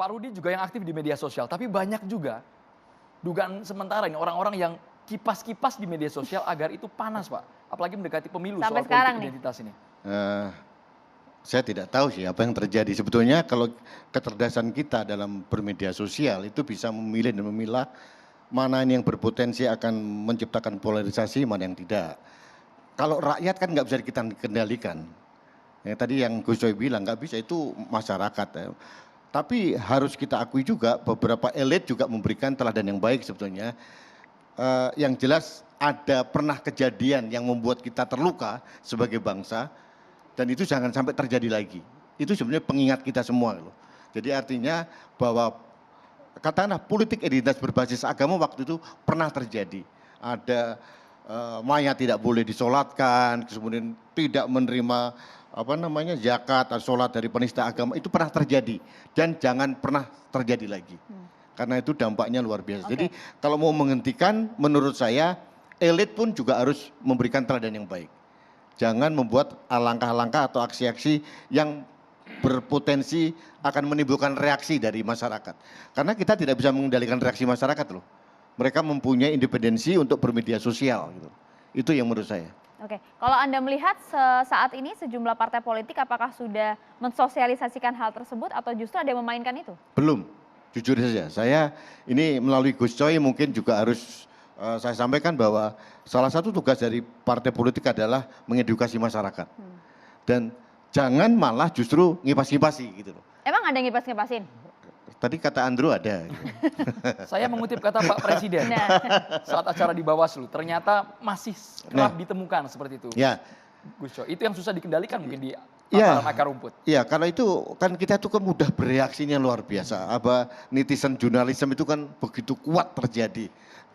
Pak Rudi juga yang aktif di media sosial, tapi banyak juga dugaan sementara ini orang-orang yang kipas-kipas di media sosial agar itu panas, Pak. Apalagi mendekati pemilu Sampai soal sekarang politik nih. identitas ini. Saya tidak tahu sih apa yang terjadi. Sebetulnya kalau kecerdasan kita dalam bermedia sosial itu bisa memilih dan memilah mana ini yang berpotensi akan menciptakan polarisasi, mana yang tidak. Kalau rakyat kan nggak bisa kita kendalikan. Yang tadi yang Gus Coy bilang nggak bisa, itu masyarakat. Ya. Tapi harus kita akui juga beberapa elit juga memberikan teladan yang baik sebetulnya. Yang jelas ada pernah kejadian yang membuat kita terluka sebagai bangsa dan itu jangan sampai terjadi lagi. Itu sebenarnya pengingat kita semua loh. Jadi artinya bahwa katakanlah politik identitas berbasis agama waktu itu pernah terjadi. Ada mayat tidak boleh disolatkan, kemudian tidak menerima zakat atau sholat dari penista agama, itu pernah terjadi dan jangan pernah terjadi lagi. Karena itu dampaknya luar biasa. Jadi kalau mau menghentikan, menurut saya elit pun juga harus memberikan teladan yang baik. Jangan membuat langkah-langkah atau aksi-aksi yang berpotensi akan menimbulkan reaksi dari masyarakat. Karena kita tidak bisa mengendalikan reaksi masyarakat loh. Mereka mempunyai independensi untuk bermedia sosial gitu. Itu yang menurut saya. Oke, kalau Anda melihat saat ini sejumlah partai politik apakah sudah mensosialisasikan hal tersebut atau justru ada yang memainkan itu? Belum, jujur saja. Saya ini melalui Gus Coy mungkin juga harus saya sampaikan bahwa salah satu tugas dari partai politik adalah mengedukasi masyarakat. Dan jangan malah justru ngipas-ngipasi gitu loh. Emang ada yang ngipas-ngipasin? Tadi kata Andrew ada. Gitu. Saya mengutip kata Pak Presiden saat acara di Bawaslu, ternyata masih kerap ditemukan seperti itu. Ya. Gus Coy, itu yang susah dikendalikan mungkin di tataran akar rumput. Iya, karena itu kan kita tuh kan mudah bereaksinya luar biasa. Netizen jurnalisme itu kan begitu kuat terjadi.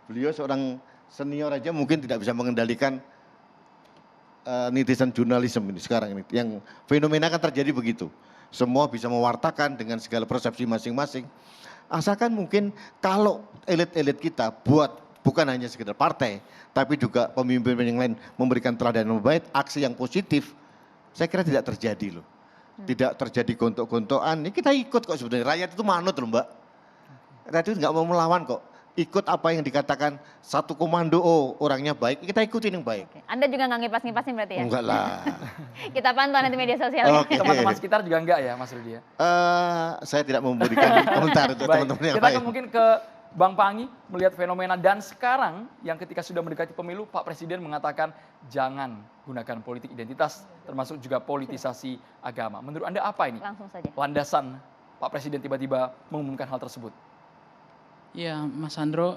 Beliau seorang senior aja mungkin tidak bisa mengendalikan netizen jurnalisme ini sekarang ini. Yang fenomena kan terjadi begitu. Semua bisa mewartakan dengan segala persepsi masing-masing. Asalkan mungkin kalau elit-elit kita buat bukan hanya sekedar partai, tapi juga pemimpin yang lain memberikan teladan yang baik, aksi yang positif, saya kira tidak terjadi loh. Tidak terjadi gontok-gontokan, ini kita ikut kok sebenarnya. Rakyat itu manut loh Mbak. Rakyat itu nggak mau melawan kok. Ikut apa yang dikatakan satu komando, oh orangnya baik, kita ikutin yang baik. Oke. Anda juga nggak ngipas-ngipasin berarti ya? Enggak lah. Kita pantau nanti media sosial. Teman-teman sekitar juga enggak ya Mas Rudi ya? Saya tidak memberikan komentar untuk teman-teman yang Kita lain. akan mungkin ke Bang Pangi melihat fenomena dan sekarang yang ketika sudah mendekati pemilu Pak Presiden mengatakan jangan gunakan politik identitas termasuk juga politisasi agama. Menurut Anda apa ini? Langsung saja. Landasan Pak Presiden tiba-tiba mengumumkan hal tersebut. Ya, Mas Andro,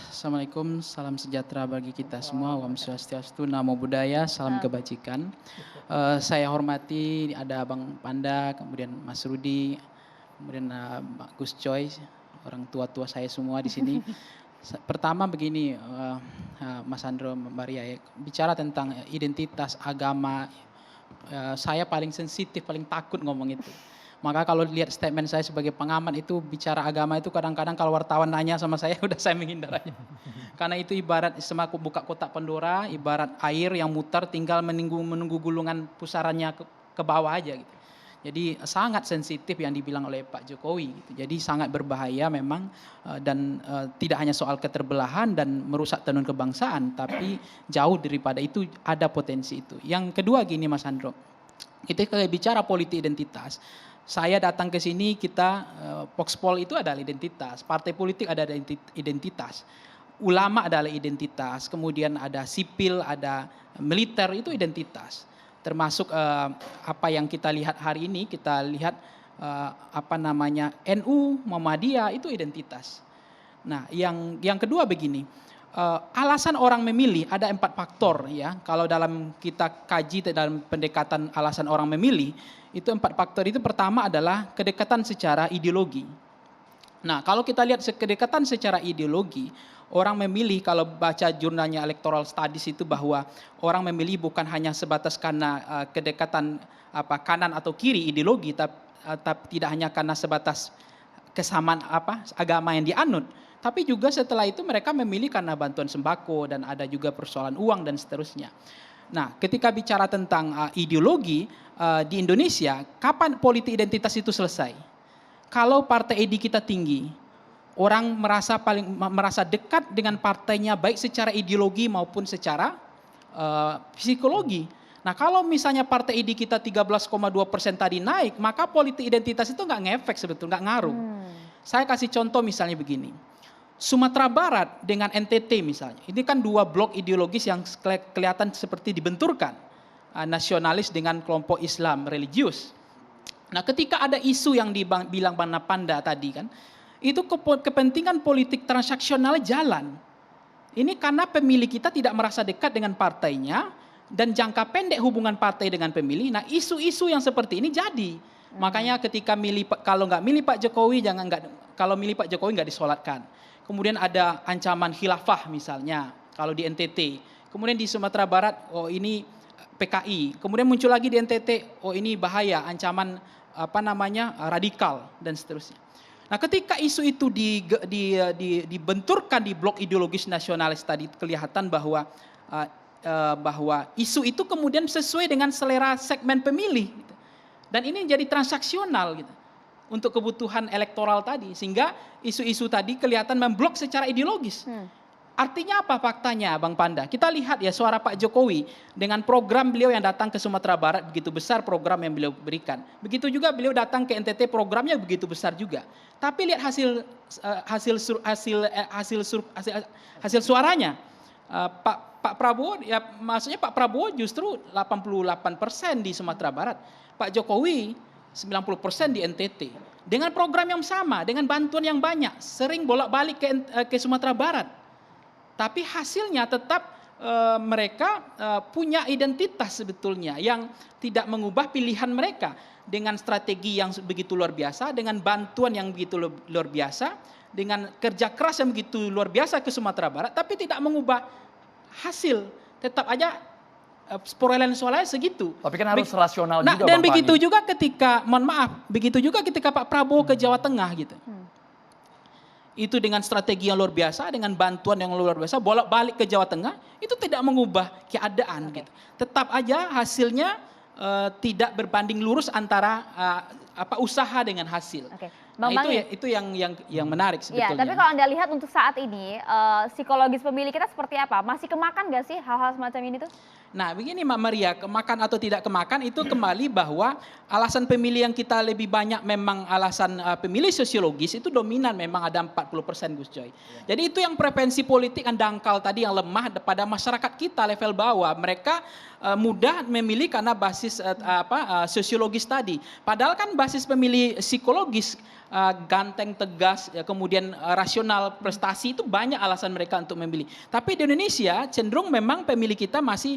Assalamualaikum, salam sejahtera bagi kita semua, Om Swastiastu, Namo Buddhaya, salam kebajikan. Saya hormati ada Bang Panda, kemudian Mas Rudi, kemudian Gus Coy, orang tua-tua saya semua di sini. Pertama begini, Mas Andro, Mbak Ria, bicara tentang identitas agama, saya paling sensitif, paling takut ngomong itu. Maka kalau lihat statement saya sebagai pengamat itu bicara agama itu kadang-kadang kalau wartawan nanya sama saya udah saya menghindar aja. Karena itu ibarat semaku buka kotak Pandora, ibarat air yang muter tinggal menunggu gulungan pusarannya ke bawah aja gitu. Jadi sangat sensitif yang dibilang oleh Pak Jokowi gitu. Jadi sangat berbahaya memang dan tidak hanya soal keterbelahan dan merusak tenun kebangsaan, tapi jauh daripada itu ada potensi itu. Yang kedua gini Mas Andro, kita bicara politik identitas. Saya datang ke sini Voxpol itu adalah identitas, partai politik ada identitas, ulama adalah identitas, kemudian ada sipil, ada militer itu identitas. Termasuk apa yang kita lihat hari ini, kita lihat NU, Muhammadiyah itu identitas. Nah, yang kedua begini, alasan orang memilih ada 4 faktor ya. Kalau dalam kita kaji dalam pendekatan alasan orang memilih, itu 4 faktor itu pertama adalah kedekatan secara ideologi. Nah, kalau kita lihat kedekatan secara ideologi, orang memilih kalau baca jurnalnya Electoral Studies itu bahwa orang memilih bukan hanya sebatas karena kedekatan kanan atau kiri ideologi, tapi tidak hanya karena sebatas kesamaan agama yang dianut, tapi juga setelah itu mereka memilih karena bantuan sembako dan ada juga persoalan uang dan seterusnya. Nah, ketika bicara tentang ideologi di Indonesia, kapan politik identitas itu selesai? kalau partai ID kita tinggi, orang merasa dekat dengan partainya baik secara ideologi maupun secara psikologi. Nah kalau misalnya partai ID kita 13,2% tadi naik, maka politik identitas itu nggak ngefek sebetulnya, nggak ngaruh. Saya kasih contoh misalnya begini. Sumatera Barat dengan NTT misalnya, ini kan dua blok ideologis yang kelihatan seperti dibenturkan. Nasionalis dengan kelompok Islam religius. Nah ketika ada isu yang dibilang Bang Panda tadi kan, itu kepentingan politik transaksional jalan. Ini karena pemilih kita tidak merasa dekat dengan partainya, dan jangka pendek hubungan partai dengan pemilih. Nah isu-isu yang seperti ini jadi. Makanya ketika kalau nggak milih Pak Jokowi, kalau milih Pak Jokowi nggak disolatkan. Kemudian ada ancaman khilafah misalnya, kalau di NTT. Kemudian di Sumatera Barat, oh ini PKI. Kemudian muncul lagi di NTT, oh ini bahaya, ancaman radikal dan seterusnya. Nah ketika isu itu dibenturkan di blok ideologis nasionalis tadi, kelihatan bahwa isu itu kemudian sesuai dengan selera segmen pemilih, gitu. Dan ini jadi transaksional gitu, untuk kebutuhan elektoral tadi, sehingga isu-isu tadi kelihatan memblok secara ideologis. Artinya apa faktanya Bang Panda? Kita lihat ya suara Pak Jokowi dengan program beliau yang datang ke Sumatera Barat, begitu besar program yang beliau berikan. Begitu juga beliau datang ke NTT, programnya begitu besar juga. Tapi lihat hasil suaranya. Pak Prabowo, ya maksudnya Pak Prabowo justru 88% di Sumatera Barat. Pak Jokowi 90% di NTT. Dengan program yang sama, dengan bantuan yang banyak, sering bolak-balik ke Sumatera Barat. Tapi hasilnya tetap mereka punya identitas sebetulnya yang tidak mengubah pilihan mereka dengan strategi yang begitu luar biasa, dengan bantuan yang begitu luar biasa, dengan kerja keras yang begitu luar biasa ke Sumatera Barat, tapi tidak mengubah hasil. Tetap aja perolehan suaranya segitu. Tapi kan harus rasional nah, juga. Dan Bang begitu Pangi. juga begitu juga ketika Pak Prabowo ke Jawa Tengah gitu. Itu dengan strategi yang luar biasa, dengan bantuan yang luar biasa, bolak-balik ke Jawa Tengah, itu tidak mengubah keadaan gitu. Tetap aja hasilnya tidak berbanding lurus antara usaha dengan hasil. Bang Nah, Pangi. itu yang menarik sebetulnya. Ya, tapi kalau Anda lihat untuk saat ini, psikologis pemilih kita seperti apa? Masih kemakan nggak sih hal-hal semacam ini tuh? Nah begini Mbak Maria, kemakan atau tidak kemakan itu kembali bahwa alasan pemilih yang kita lebih banyak memang alasan pemilih sosiologis itu dominan, memang ada 40% Gus Coy. Jadi itu yang preferensi politik yang dangkal tadi, yang lemah pada masyarakat kita level bawah. Mereka mudah memilih karena basis sosiologis tadi. Padahal kan basis pemilih psikologis, ganteng, tegas, kemudian rasional, prestasi, itu banyak alasan mereka untuk memilih. Tapi di Indonesia cenderung memang pemilih kita masih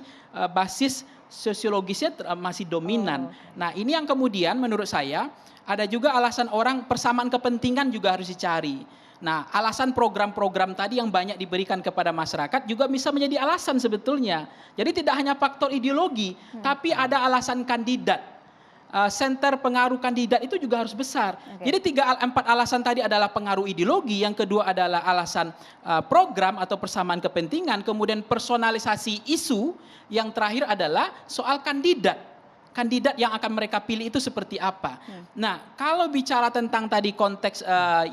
basis sosiologisnya masih dominan. Nah ini yang kemudian menurut saya ada juga alasan orang persamaan kepentingan juga harus dicari. Nah alasan program-program tadi yang banyak diberikan kepada masyarakat juga bisa menjadi alasan sebetulnya. Jadi tidak hanya faktor ideologi, tapi ada alasan kandidat. Center pengaruh kandidat itu juga harus besar. Jadi 3-4 alasan tadi adalah pengaruh ideologi, yang kedua adalah alasan program atau persamaan kepentingan, kemudian personalisasi isu, yang terakhir adalah soal kandidat. Kandidat yang akan mereka pilih itu seperti apa. Nah, kalau bicara tentang tadi konteks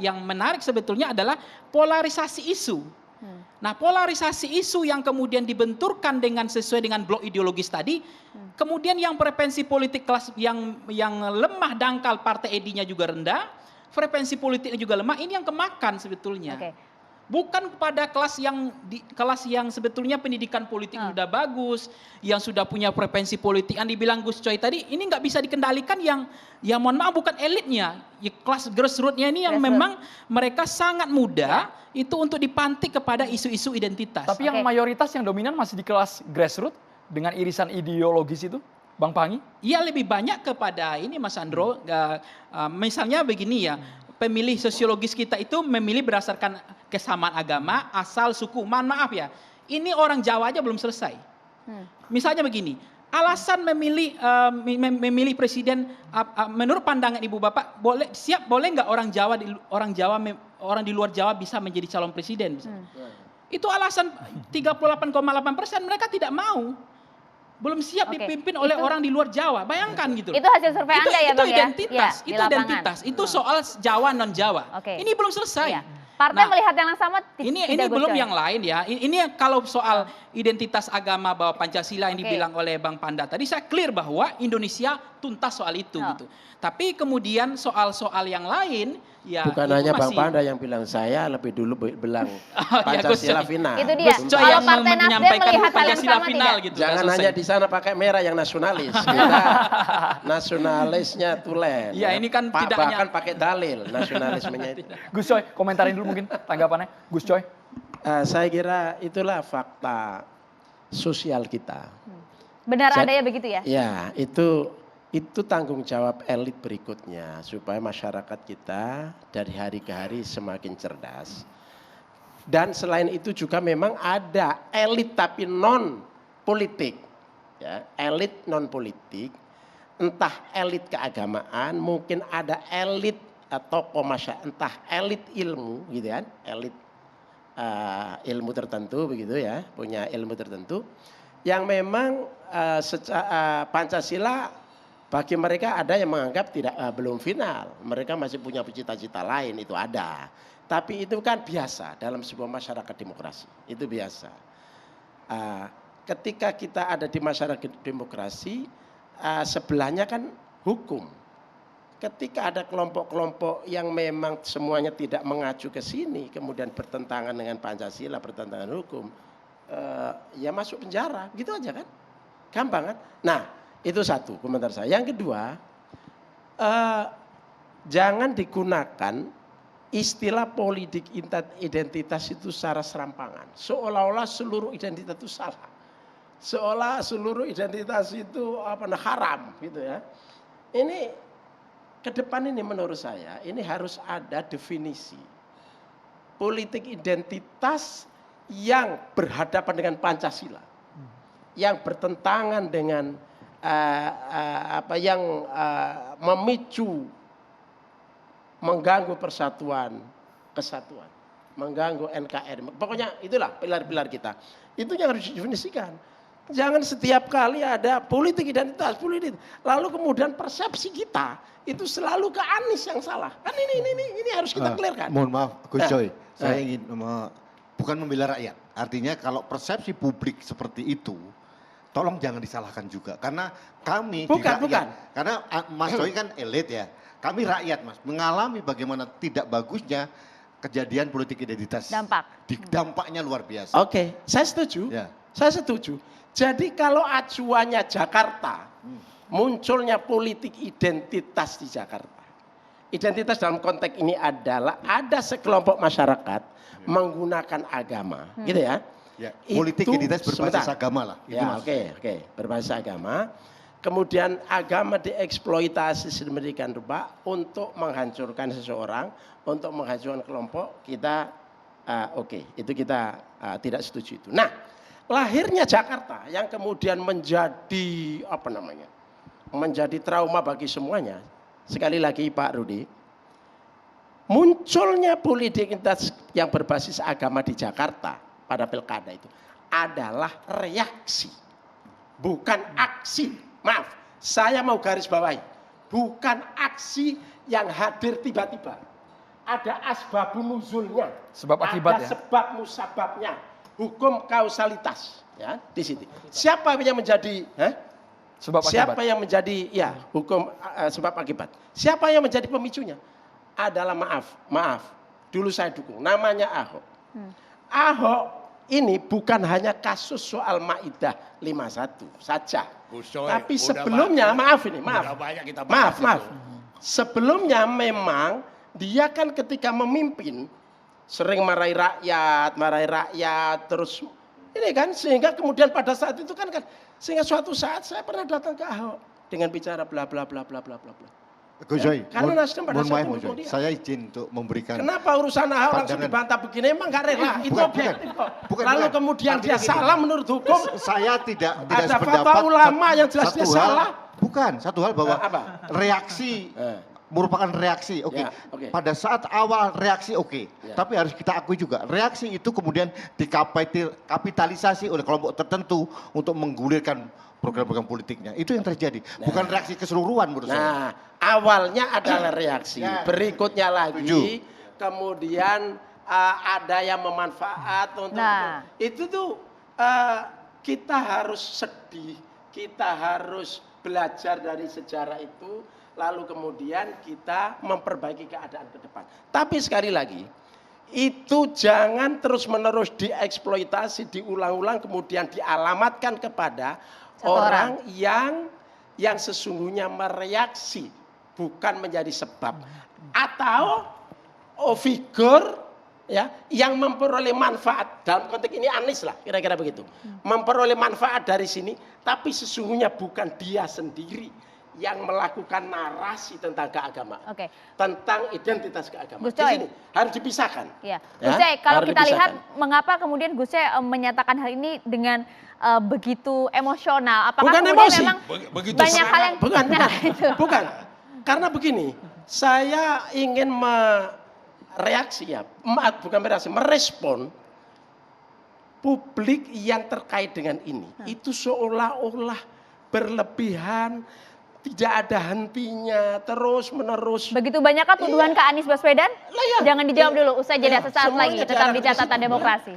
yang menarik sebetulnya adalah polarisasi isu. Nah, polarisasi isu yang kemudian dibenturkan dengan sesuai dengan blok ideologis tadi, kemudian yang frekuensi politik kelas yang lemah, dangkal, partai ID-nya juga rendah, frekuensi politiknya juga lemah, ini yang kemakan sebetulnya. Bukan kepada kelas yang sebetulnya pendidikan politik sudah bagus, yang sudah punya frekuensi politik yang dibilang Gus Coy tadi, ini nggak bisa dikendalikan yang mohon maaf bukan elitnya, ya, kelas grassroots-nya ini yang memang mereka sangat mudah itu untuk dipantik kepada isu-isu identitas. Tapi yang mayoritas yang dominan masih di kelas grassroots dengan irisan ideologis itu, Bang Pangi? Iya, lebih banyak kepada ini Mas Andro, misalnya begini ya, pemilih sosiologis kita itu memilih berdasarkan kesamaan agama, asal, suku. Mohon maaf ya, ini orang Jawa aja belum selesai. Misalnya begini, alasan memilih presiden menurut pandangan Ibu Bapak, boleh nggak orang di luar Jawa bisa menjadi calon presiden? Itu alasan 38,8%, mereka tidak mau. belum siap Oke, dipimpin oleh itu- orang di luar Jawa. Bayangkan gitu. Itu hasil survei Anda ya, Bang, ya? identitas, Iya, di itu lapangan. identitas. Itu soal Jawa non Jawa. Oke. Ini belum selesai. Iya. Partai Nah, melihat yang sama ini tidak, Gus belum Coy? yang lain ya. Ini kalau soal identitas agama bahwa Pancasila yang Oke. dibilang oleh Bang Panda tadi, saya clear bahwa Indonesia tuntas soal itu Oh. gitu. Tapi kemudian soal-soal yang lain ya Bukan itu hanya Bang masih Panda yang bilang, saya lebih dulu bilang ya, Gus Pancasila Coy. final. Itu dia. Gus Coy Kalau yang Partai Nasdem menyampaikan melihat hal yang Pancasila sama final tidak? gitu. Jangan Nggak hanya selesai. di sana pakai merah yang nasionalis. Kita nasionalisnya tulen. Iya, ini kan tidak hanya- bahkan pakai dalil nasionalismenya itu. Gus Coy, komentarin dulu mungkin tanggapannya. Gus Coy. Saya kira itulah fakta sosial kita. Benar Jadi- adanya begitu ya? Ya, itu tanggung jawab elit berikutnya supaya masyarakat kita dari hari ke hari semakin cerdas. Dan selain itu juga memang ada elit tapi non politik. Ya, elit non politik, entah elit keagamaan, mungkin ada elit tokoh masyarakat, entah elit ilmu gitu kan, elit ilmu tertentu begitu ya, punya ilmu tertentu yang memang Pancasila bagi mereka ada yang menganggap belum final, mereka masih punya cita-cita lain, itu ada. Tapi itu kan biasa dalam sebuah masyarakat demokrasi, itu biasa. Ketika kita ada di masyarakat demokrasi, sebelahnya kan hukum. Ketika ada kelompok-kelompok yang memang semuanya tidak mengacu ke sini, kemudian bertentangan dengan Pancasila, bertentangan hukum, ya masuk penjara, gitu aja kan, gampang kan. Nah, itu satu komentar saya. Yang kedua, jangan digunakan istilah politik identitas itu secara serampangan, seolah-olah seluruh identitas itu salah, seolah seluruh identitas itu haram, gitu ya. Ini ke depan ini menurut saya ini harus ada definisi politik identitas yang berhadapan dengan Pancasila, yang bertentangan dengan yang memicu, mengganggu persatuan, kesatuan, mengganggu NKRI. Pokoknya itulah pilar-pilar kita. Itu yang harus didefinisikan. Jangan setiap kali ada politik identitas, politik. Lalu kemudian persepsi kita itu selalu ke Anies yang salah. Kan ini harus kita clearkan. Mohon maaf, Gus Coy, saya Nah. ingin bukan membela rakyat. Artinya kalau persepsi publik seperti itu, tolong jangan disalahkan juga. Karena kami di rakyat, Bukan. karena Mas Coy kan elit ya. Kami rakyat, Mas, mengalami bagaimana tidak bagusnya kejadian politik identitas. Dampaknya luar biasa. Oke, saya setuju. Ya. Saya setuju. Jadi kalau acuannya Jakarta, munculnya politik identitas di Jakarta. Identitas dalam konteks ini adalah ada sekelompok masyarakat menggunakan agama, gitu ya. Ya, politik identitas berbasis sebentar. agama lah. Itu Ya, maksud oke, berbasis agama. Kemudian agama dieksploitasi sedemikian rupa untuk menghancurkan seseorang, untuk menghancurkan kelompok, kita itu kita tidak setuju itu. Nah, lahirnya Jakarta yang kemudian menjadi menjadi trauma bagi semuanya. Sekali lagi Pak Rudi, munculnya politik identitas yang berbasis agama di Jakarta pada pilkada itu adalah reaksi, bukan aksi. Maaf, saya mau garis bawahi, bukan aksi yang hadir tiba-tiba. Ada asbabun nuzulnya, Sebab akibat ada ya. sebab musababnya, hukum kausalitas, ya di sini. Siapa yang menjadi? Sebab Siapa akibat. yang menjadi hukum sebab akibat? Siapa yang menjadi pemicunya? Adalah maaf. Dulu saya dukung. Namanya Ahok. Ahok ini bukan hanya kasus soal Maidah 51 saja. Tapi sebelumnya maaf. Sebelumnya memang dia kan ketika memimpin sering marahi rakyat terus ini kan sehingga kemudian pada saat itu kan sehingga suatu saat saya pernah datang ke Ahok dengan bicara bla bla bla bla bla bla bla. Gus Coy, Karena Nasdem pada mohon saat maaf, itu Gus Coy. dia. Saya izin untuk memberikan. Kenapa urusan Ahok langsung Pandangan. dibantah begini? Emang gak rela, itu Bukan, objektif kok. bukan, Lalu bukan. kemudian Artinya dia gini. salah menurut hukum. Saya tidak Ada sependapat. fatwa ulama yang jelas Satu dia hal, salah. Bukan, satu hal bahwa Apa? reaksi merupakan reaksi, oke. Ya, oke. Pada saat awal reaksi oke, Ya. tapi harus kita akui juga reaksi itu kemudian dikapitalisasi oleh kelompok tertentu untuk menggulirkan program-program politiknya. Itu yang terjadi, bukan reaksi keseluruhan menurut saya. Nah, awalnya adalah reaksi, Ya. berikutnya lagi, Setuju. kemudian ada yang memanfaat untuk Nah. itu tuh kita harus sedih, kita harus belajar dari sejarah itu, lalu kemudian kita memperbaiki keadaan ke depan. Tapi sekali lagi, itu jangan terus-menerus dieksploitasi, diulang-ulang, kemudian dialamatkan kepada Satu orang yang sesungguhnya mereaksi, bukan menjadi sebab. Atau figur ya yang memperoleh manfaat, dalam konteks ini Anies lah, kira-kira begitu. Memperoleh manfaat dari sini, tapi sesungguhnya bukan dia sendiri yang melakukan narasi tentang keagamaan. Oke. Tentang identitas keagamaan. Gus Di Coy. sini harus dipisahkan. Ya, Ya, Gus Coy, kalau harus kita lihat dipisahkan. mengapa kemudian Gus Coy menyatakan hal ini dengan begitu emosional? Apakah Bukan kemudian emosi. memang Begitu banyak hal yang Bukan, Nah, itu. bukan. Karena begini, saya ingin merespon publik yang terkait dengan ini. Itu seolah-olah berlebihan, tidak ada hentinya, terus menerus. Begitu banyakkah tuduhan ke Anies Baswedan? Lah ya. Jangan dijawab dulu, usai jeda Iya, sesaat lagi. semuanya Tetap di diarahkan ke catatan situ. demokrasi.